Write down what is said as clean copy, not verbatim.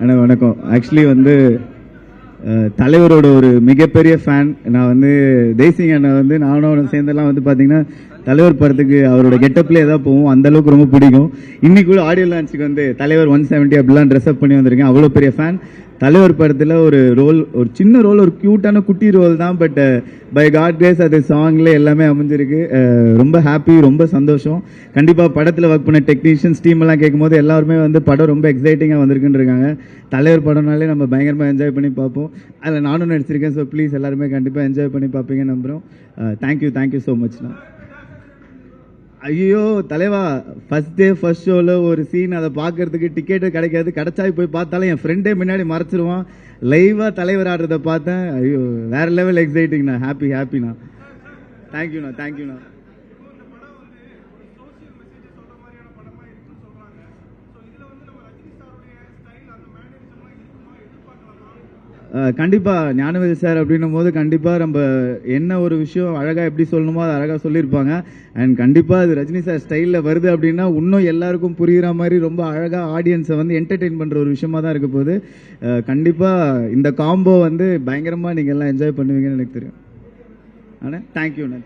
அண்ணா வணக்கம். ஆக்சுவலி வந்து தலைவரோட ஒரு மிகப்பெரிய ஃபேன். நான் வந்து தேசிங் அண்ணா வந்து நானும் சேர்ந்தெல்லாம் வந்து பார்த்தீங்கன்னா தலைவர் படத்துக்கு அவரோட கெட்டப்லேயே ஏதாவது போவோம். அந்த அளவுக்கு ரொம்ப பிடிக்கும். இன்னைக்கு கூட ஆடியோ லான்ச்சுக்கு வந்து தலைவர் 170 அப்படிலாம் ட்ரெஸ்அப் பண்ணி வந்திருக்கேன். அவ்வளோ பெரிய ஃபேன். தலைவர் படத்தில் ஒரு ரோல், ஒரு சின்ன ரோல், ஒரு க்யூட்டான குட்டி ரோல் தான். பட் பை காட் கிரேஸ் அது சாங்ல எல்லாமே அமைஞ்சிருக்கு. ரொம்ப ஹாப்பி, ரொம்ப சந்தோஷம். கண்டிப்பாக படத்தில் ஒர்க் பண்ண டெக்னீஷியன்ஸ் டீம் எல்லாம் கேட்கும்போது எல்லாருமே வந்து படம் ரொம்ப எக்ஸைட்டிங்காக வந்திருக்குன்னு இருக்காங்க. தலைவர் படம்னாலே நம்ம பயங்கரமாக என்ஜாய் பண்ணி பார்ப்போம். அதில் நானும் நடிச்சிருக்கேன். ஸோ ப்ளீஸ் எல்லாருமே கண்டிப்பாக என்ஜாய் பண்ணி பார்ப்பீங்கன்னு நம்புகிறோம். தேங்க்யூ ஸோ மச்ண்ணா. ஐயோ தலைவா, ஃபர்ஸ்ட் டே ஃபர்ஸ்ட் ஷோவில் ஒரு சீன், அதை பார்க்கறதுக்கு டிக்கெட்டு கிடைக்காது. கிடைச்சா போய் பார்த்தாலும் என் ஃப்ரெண்டே முன்னாடி மறைச்சிருவான். லைவாக தலைவர் ஆடுறதை பார்த்தேன். ஐயோ வேற லெவல் எக்ஸைட்டிங்ண்ணா. ஹாப்பிண்ணா. தேங்க்யூண்ணா. கண்டிப்பாக ஞானவேல் சார் அப்படின்னும் போது கண்டிப்பாக நம்ம என்ன ஒரு விஷயம் அழகாக எப்படி சொல்லணுமோ அதை அழகாக சொல்லியிருப்பாங்க. அண்ட் கண்டிப்பாக அது ரஜினி சார் ஸ்டைலில் வருது அப்படின்னா இன்னும் எல்லாருக்கும் புரிகிற மாதிரி ரொம்ப அழகாக ஆடியன்ஸை வந்து என்டர்டெயின் பண்ணுற ஒரு விஷயமா தான் இருக்க போகுது. கண்டிப்பாக இந்த காம்போ வந்து பயங்கரமாக நீங்கள் எல்லாம் என்ஜாய் பண்ணுவீங்கன்னு எனக்கு தெரியும். ஆனால் தேங்க்யூண்ணா.